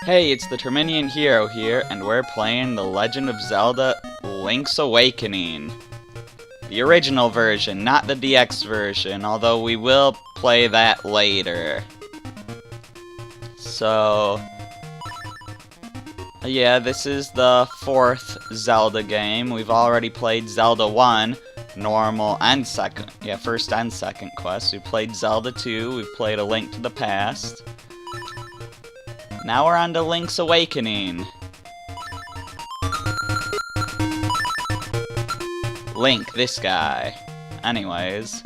Hey, it's the Terminian Hero here, and we're playing The Legend of Zelda Link's Awakening. The original version, not the DX version, although we will play that later. So, yeah, this is the 4th Zelda game. We've already played Zelda 1, normal and second, first and second quest. We played Zelda 2, we've played A Link to the Past. Now we're on to Link's Awakening. Link, this guy. Anyways.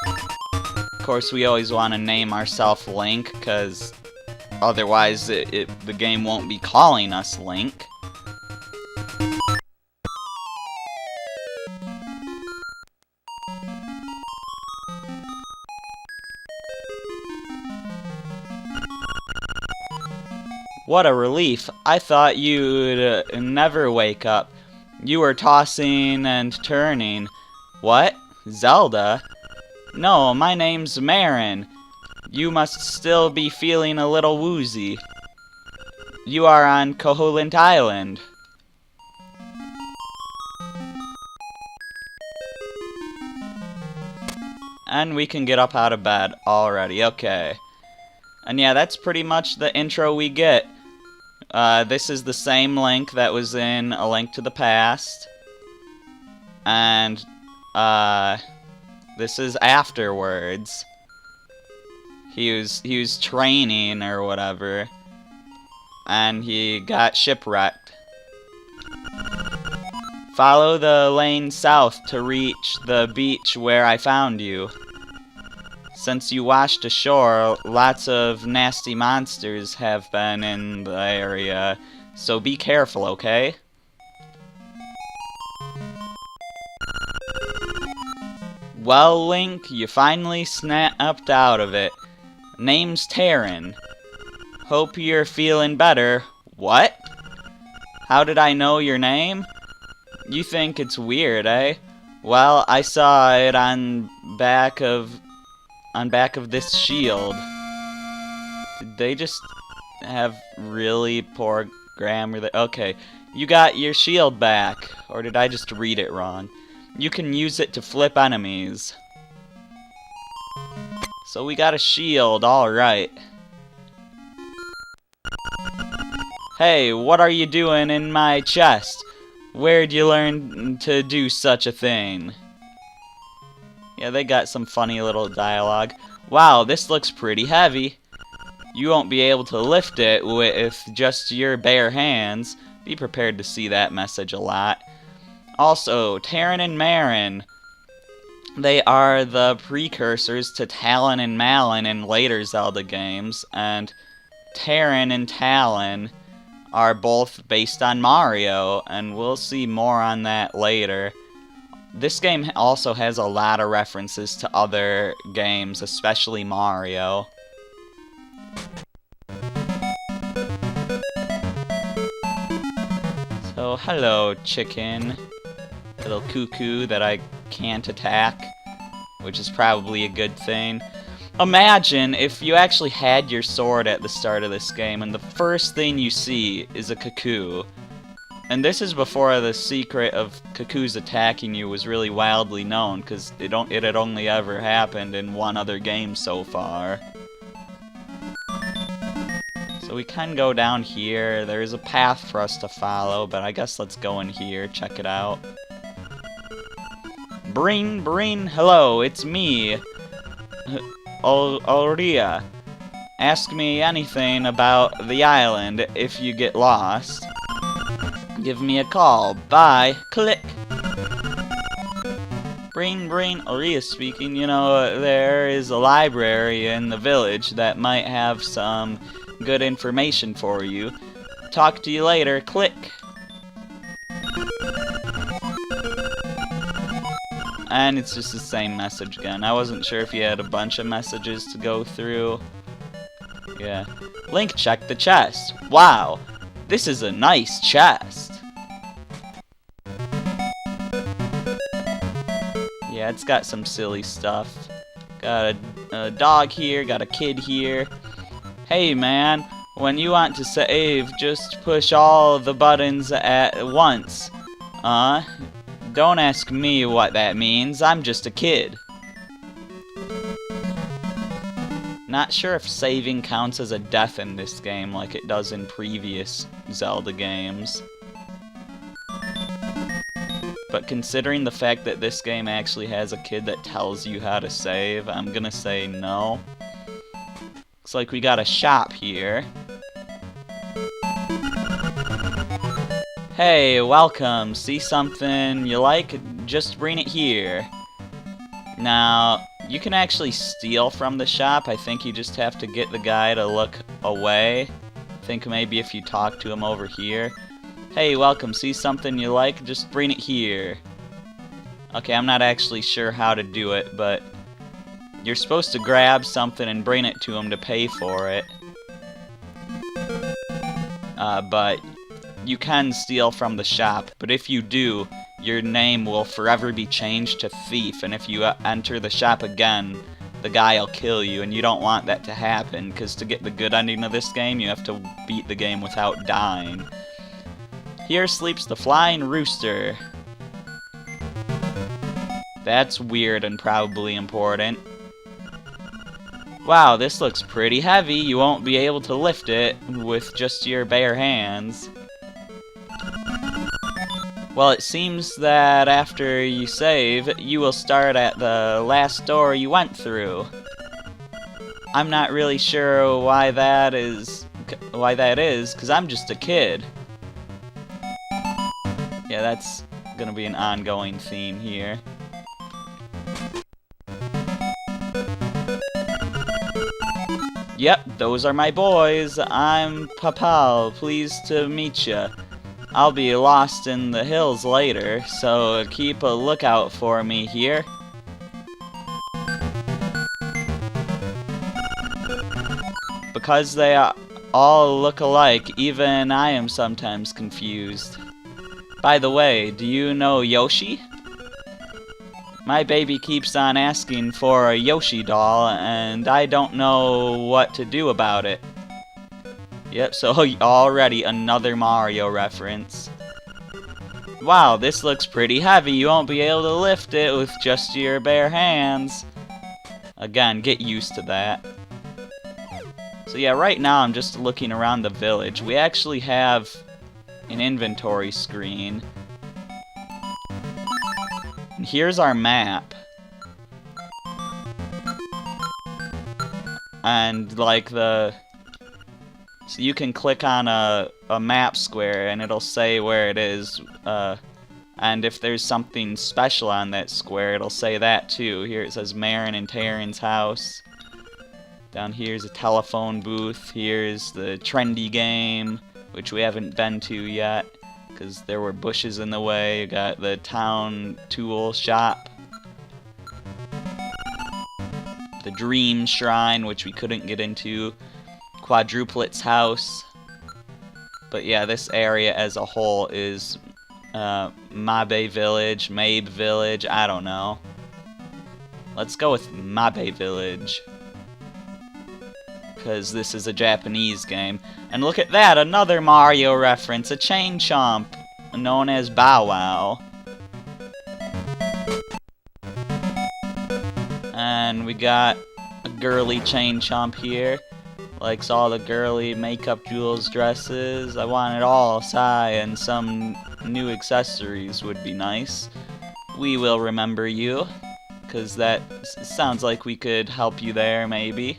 Of course, we always want to name ourselves Link, because otherwise the game won't be calling us Link. What a relief. I thought you'd never wake up. You were tossing and turning. What? Zelda? No, my name's Marin. You must still be feeling a little woozy. You are on Koholint Island. And we can get up out of bed already. Okay. And yeah, that's pretty much the intro we get. This is the same Link that was in A Link to the Past. And, this is afterwards. He was training or whatever. And he got shipwrecked. Follow the lane south to reach the beach where I found you. Since you washed ashore, lots of nasty monsters have been in the area, so be careful, okay? Well, Link, you finally snapped out of it. Name's Terran. Hope you're feeling better. What? How did I know your name? You think it's weird, eh? Well, I saw it on back of this shield. Did they just have really poor grammar there? Okay, you got your shield back. Or did I just read it wrong? You can use it to flip enemies. So we got a shield, alright. Hey, what are you doing in my chest? Where'd you learn to do such a thing? Yeah, they got some funny little dialogue. Wow, this looks pretty heavy. You won't be able to lift it with just your bare hands. Be prepared to see that message a lot. Also, Terran and Marin. They are the precursors to Talon and Malon in later Zelda games. And Terran and Talon are both based on Mario. And we'll see more on that later. This game also has a lot of references to other games, especially Mario. So, hello, chicken. Little cuckoo that I can't attack, which is probably a good thing. Imagine if you actually had your sword at the start of this game, and the first thing you see is a cuckoo. And this is before the secret of cuckoos attacking you was really wildly known, because it had only ever happened in one other game so far. So we can go down here. There is a path for us to follow, but I guess let's go in here, check it out. Breen, hello, it's me. Oria. Ask me anything about the island if you get lost. Give me a call. Bye. Click. Brain, Oria speaking. You know, there is a library in the village that might have some good information for you. Talk to you later. Click. And it's just the same message again. I wasn't sure if you had a bunch of messages to go through. Yeah. Link, check the chest. Wow, this is a nice chest. Yeah, it's got some silly stuff. Got a dog here, got a kid here. Hey man, when you want to save, just push all the buttons at once. Don't ask me what that means, I'm just a kid. Not sure if saving counts as a death in this game like it does in previous Zelda games. But considering the fact that this game actually has a kid that tells you how to save, I'm gonna say no. Looks like we got a shop here. Hey, welcome. See something you like? Just bring it here. Now, you can actually steal from the shop. I think you just have to get the guy to look away. I think maybe if you talk to him over here. Hey, welcome. See something you like? Just bring it here. Okay, I'm not actually sure how to do it, but you're supposed to grab something and bring it to him to pay for it. But you can steal from the shop, but if you do, your name will forever be changed to Thief, and if you enter the shop again, the guy will kill you, and you don't want that to happen, because to get the good ending of this game, you have to beat the game without dying. Here sleeps the flying rooster. That's weird and probably important. Wow, this looks pretty heavy. You won't be able to lift it with just your bare hands. Well, it seems that after you save, you will start at the last door you went through. I'm not really sure why that is, because I'm just a kid. Yeah, that's gonna be an ongoing theme here. Yep, those are my boys. I'm Papal, pleased to meet ya. I'll be lost in the hills later, so keep a lookout for me here. Because they all look alike, even I am sometimes confused. By the way, do you know Yoshi? My baby keeps on asking for a Yoshi doll, and I don't know what to do about it. Yep, so already another Mario reference. Wow, this looks pretty heavy. You won't be able to lift it with just your bare hands. Again, get used to that. So yeah, right now I'm just looking around the village. We actually have an inventory screen. And here's our map. And like so you can click on a map square and it'll say where it is, and if there's something special on that square, it'll say that too. Here it says Marin and Taryn's house. Down here's a telephone booth. Here's the trendy game, which we haven't been to yet, because there were bushes in the way. You got the town tool shop. The Dream Shrine, which we couldn't get into. Quadruplet's house. But yeah, this area as a whole is Mabe Village, Mabe Village, I don't know. Let's go with Mabe Village, because this is a Japanese game. And look at that, another Mario reference, a Chain Chomp, known as Bow Wow. And we got a girly Chain Chomp here. Likes all the girly makeup, jewels, dresses. I want it all, sigh, and some new accessories would be nice. We will remember you. because that sounds like we could help you there, maybe.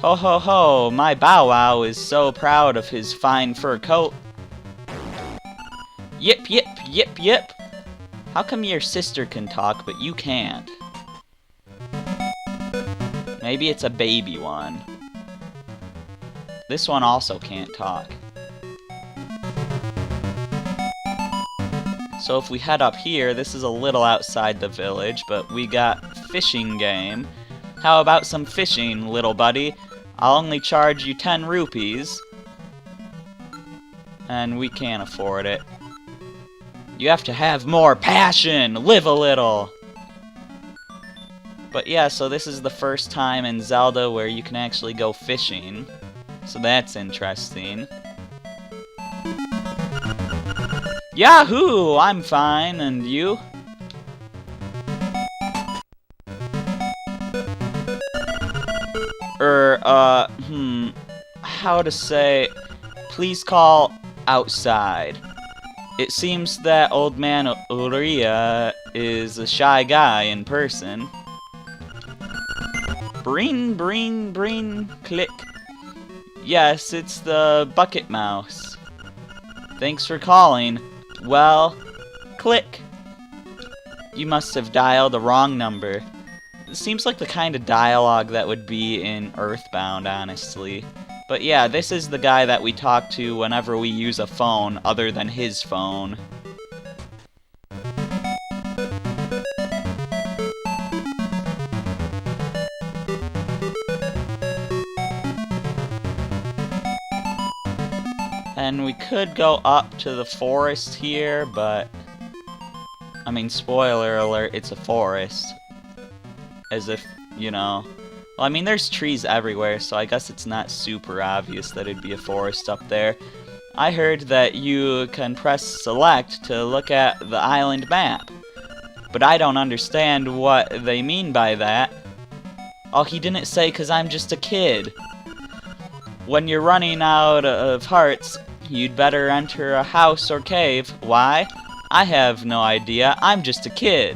Ho ho ho, my Bow Wow is so proud of his fine fur coat. Yip yip yip yip. How come your sister can talk but you can't? Maybe it's a baby one. This one also can't talk. So if we head up here, this is a little outside the village, but we got fishing game. How about some fishing, little buddy? I'll only charge you 10 rupees. And we can't afford it. You have to have more passion! Live a little! But yeah, so this is the first time in Zelda where you can actually go fishing. So that's interesting. Yahoo! I'm fine, and you? How to say, please call outside. It seems that old man Uriah is a shy guy in person. Breen, breen, breen, click. Yes, it's the bucket mouse. Thanks for calling. Well, click. You must have dialed the wrong number. It seems like the kind of dialogue that would be in Earthbound, honestly. But yeah, this is the guy that we talk to whenever we use a phone other than his phone. And we could go up to the forest here, but I mean, spoiler alert, it's a forest. As if, you know... Well, I mean, there's trees everywhere, so I guess it's not super obvious that it'd be a forest up there. I heard that you can press select to look at the island map. But I don't understand what they mean by that. Oh, he didn't say 'cause I'm just a kid. When you're running out of hearts, you'd better enter a house or cave. Why? I have no idea. I'm just a kid.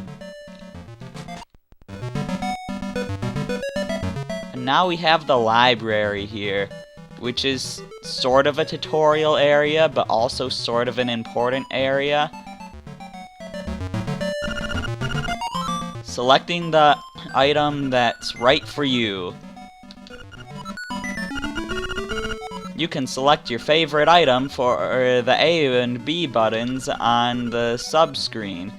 And now we have the library here, which is sort of a tutorial area, but also sort of an important area. Selecting the item that's right for you. You can select your favorite item for the A and B buttons on the sub-screen.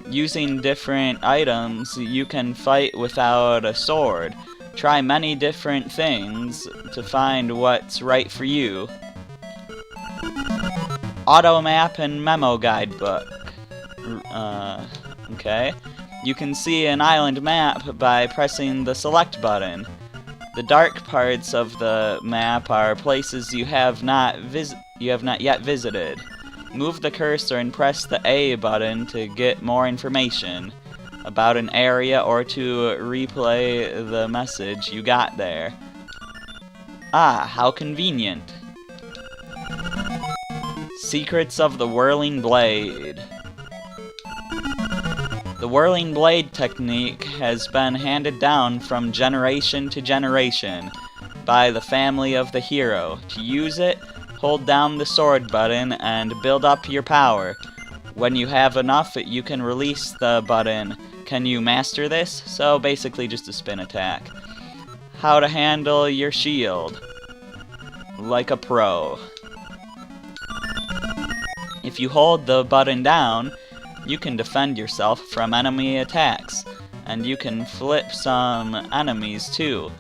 Using different items, you can fight without a sword. Try many different things to find what's right for you. Auto map and memo guidebook. Okay. You can see an island map by pressing the select button. The dark parts of the map are places you have not yet visited. Move the cursor and press the A button to get more information about an area or to replay the message you got there. Ah, how convenient. Secrets of the Whirling Blade. The Whirling Blade technique has been handed down from generation to generation by the family of the hero. To use it, hold down the sword button and build up your power. When you have enough, you can release the button. Can you master this? So basically just a spin attack. How to handle your shield. Like a pro. If you hold the button down, you can defend yourself from enemy attacks, and you can flip some enemies too.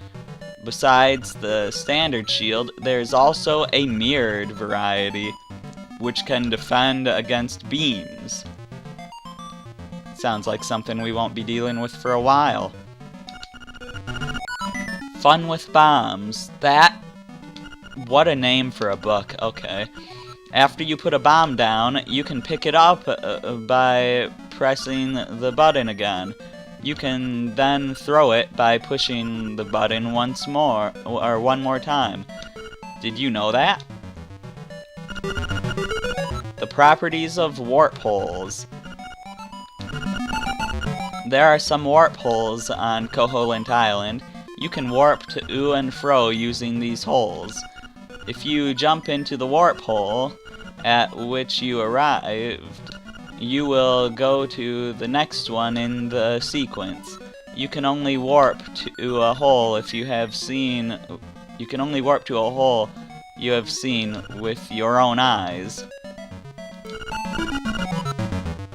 Besides the standard shield, there's also a mirrored variety, which can defend against beams. Sounds like something we won't be dealing with for a while. Fun with bombs. What a name for a book. Okay. After you put a bomb down, you can pick it up by pressing the button again. You can then throw it by pushing the button once more, or one more time. Did you know that? The properties of warp holes. There are some warp holes on Koholint Island. You can warp to and fro using these holes. If you jump into the warp hole at which you arrived, you will go to the next one in the sequence. You can only warp to a hole if you have seen... You can only warp to a hole you have seen with your own eyes.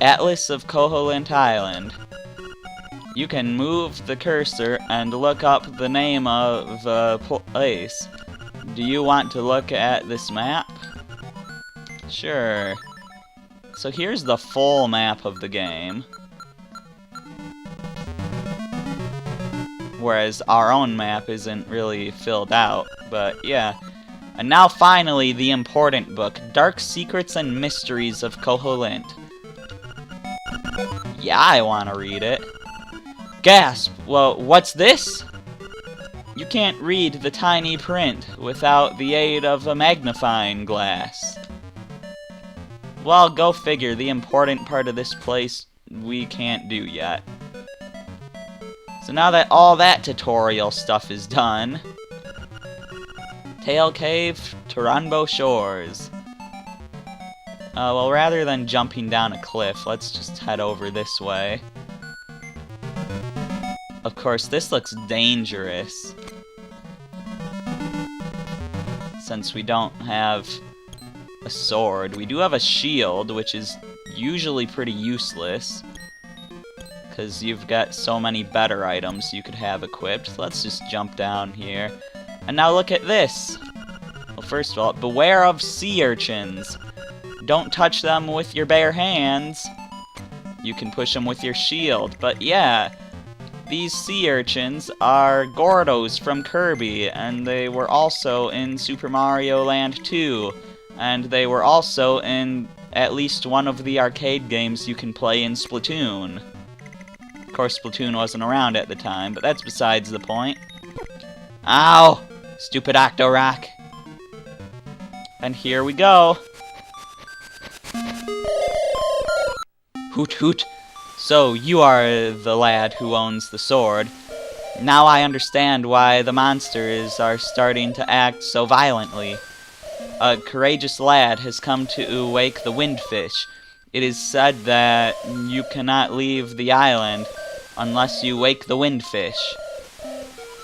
Atlas of Koholint Island. You can move the cursor and look up the name of a place. Do you want to look at this map? Sure. So here's the full map of the game. Whereas our own map isn't really filled out, but yeah. And now finally the important book, Dark Secrets and Mysteries of Koholint. Yeah, I want to read it. Gasp! Well, what's this? You can't read the tiny print without the aid of a magnifying glass. Well, go figure, the important part of this place we can't do yet. So now that all that tutorial stuff is done, Tail Cave, Taranbo Shores. Well, rather than jumping down a cliff, let's just head over this way. Of course, this looks dangerous, since we don't have a sword. We do have a shield, which is usually pretty useless, because you've got so many better items you could have equipped. Let's just jump down here. And now look at this! Well, first of all, beware of sea urchins. Don't touch them with your bare hands. You can push them with your shield, but yeah, these sea urchins are Gordos from Kirby, and they were also in Super Mario Land 2, and they were also in at least one of the arcade games you can play in Splatoon. Of course, Splatoon wasn't around at the time, but that's besides the point. Ow! Stupid Octorok. And here we go. Hoot hoot. So, you are the lad who owns the sword. Now I understand why the monsters are starting to act so violently. A courageous lad has come to wake the windfish. It is said that you cannot leave the island unless you wake the windfish.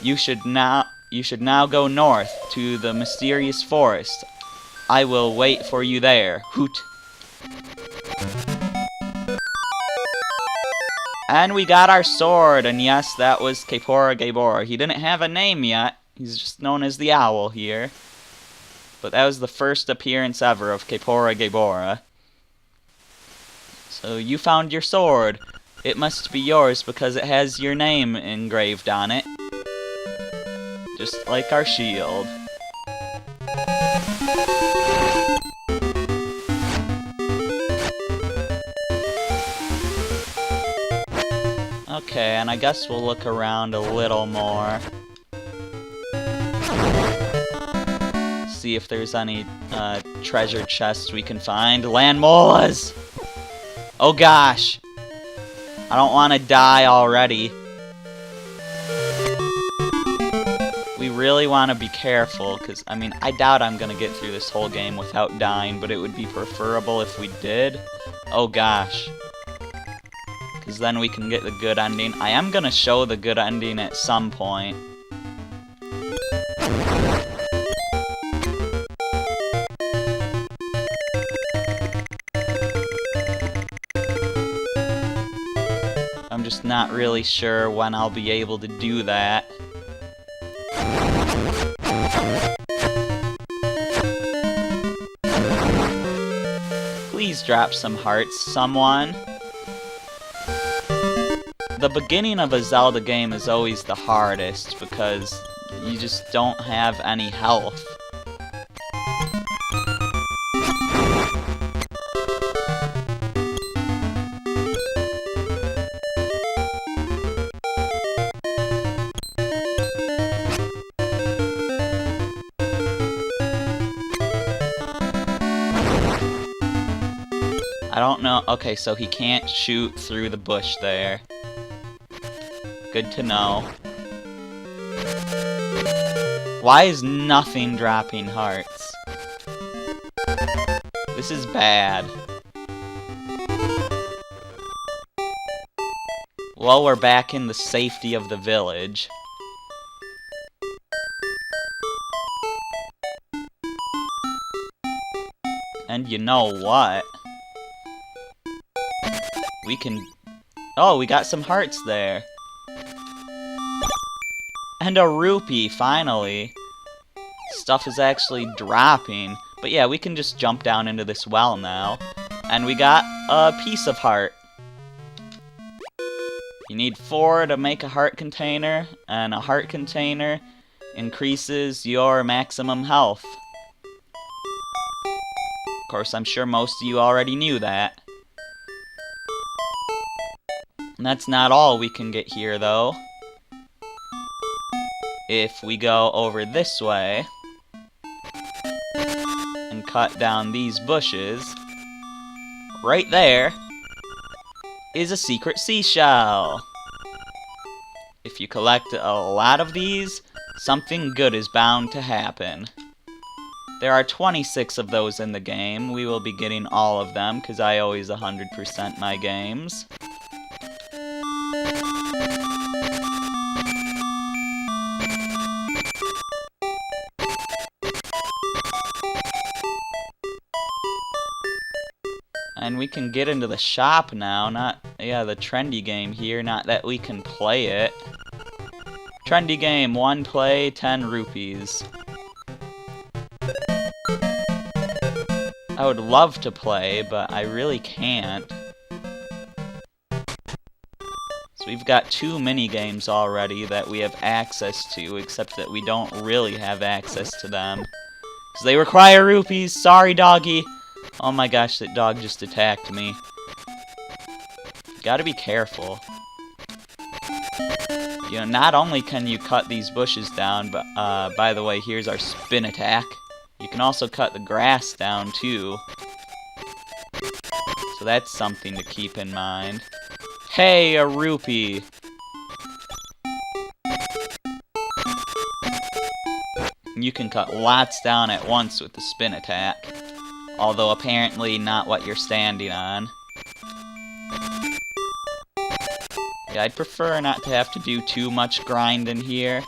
You should now go north to the mysterious forest. I will wait for you there. Hoot. And we got our sword, and yes, that was Kaepora Gaebora. He didn't have a name yet. He's just known as the Owl here. But that was the first appearance ever of Kaepora Gaebora. So you found your sword. It must be yours because it has your name engraved on it. Just like our shield. Okay, and I guess we'll look around a little more. See if there's any treasure chests we can find. Land molas! Oh gosh! I don't want to die already. We really want to be careful, because, I mean, I doubt I'm going to get through this whole game without dying, but it would be preferable if we did. Oh gosh. Because then we can get the good ending. I am going to show the good ending at some point. I'm just not really sure when I'll be able to do that. Please drop some hearts, someone. The beginning of a Zelda game is always the hardest because you just don't have any health. I don't know. Okay, so he can't shoot through the bush there. Good to know. Why is nothing dropping hearts? This is bad. Well, we're back in the safety of the village. And you know what? We can... Oh, we got some hearts there. And a rupee, finally. Stuff is actually dropping. But yeah, we can just jump down into this well now. And we got a piece of heart. You need 4 to make a heart container, and a heart container increases your maximum health. Of course, I'm sure most of you already knew that. And that's not all we can get here, though. If we go over this way and cut down these bushes, right there is a secret seashell. If you collect a lot of these, something good is bound to happen. There are 26 of those in the game. We will be getting all of them, because I always 100% my games. And we can get into the shop now, the trendy game here, not that we can play it. Trendy game, 1 play, 10 rupees. I would love to play, but I really can't. So we've got 2 mini games already that we have access to, except that we don't really have access to them. Because they require rupees, sorry doggy! Oh my gosh, that dog just attacked me. Gotta be careful. You know, not only can you cut these bushes down, but, by the way, here's our spin attack. You can also cut the grass down, too. So that's something to keep in mind. Hey, a rupee! You can cut lots down at once with the spin attack. Although apparently not what you're standing on. Yeah, I'd prefer not to have to do too much grinding here.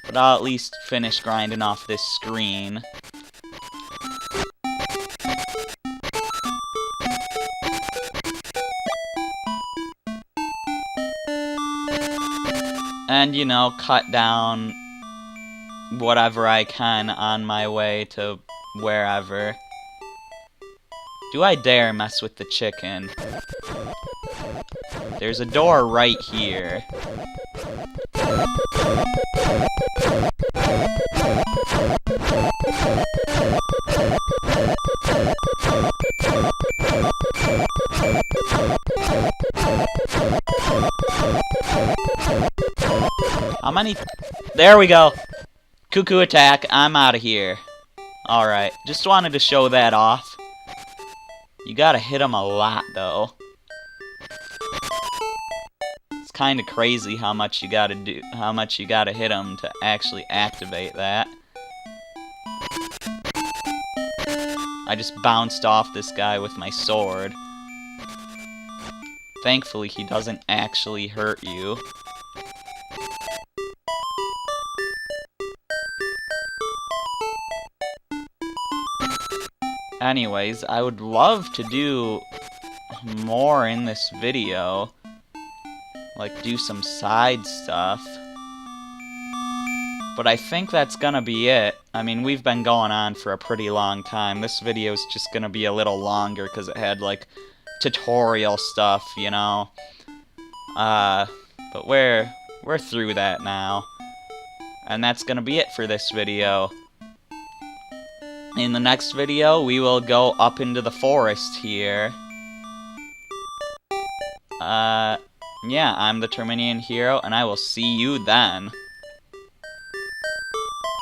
But I'll at least finish grinding off this screen. And, you know, cut down whatever I can on my way to wherever. Do I dare mess with the chicken? There's a door right here. How many? There we go. Cuckoo attack. I'm out of here. Alright, just wanted to show that off. You gotta hit him a lot, though. It's kinda crazy how much you gotta hit him to actually activate that. I just bounced off this guy with my sword. Thankfully, he doesn't actually hurt you. Anyways, I would love to do more in this video. Like, do some side stuff. But I think that's gonna be it. I mean, we've been going on for a pretty long time. This video's just gonna be a little longer because it had, like, tutorial stuff, you know? But we're through that now. And that's gonna be it for this video. In the next video, we will go up into the forest here. Yeah, I'm the Terminian Hero, and I will see you then.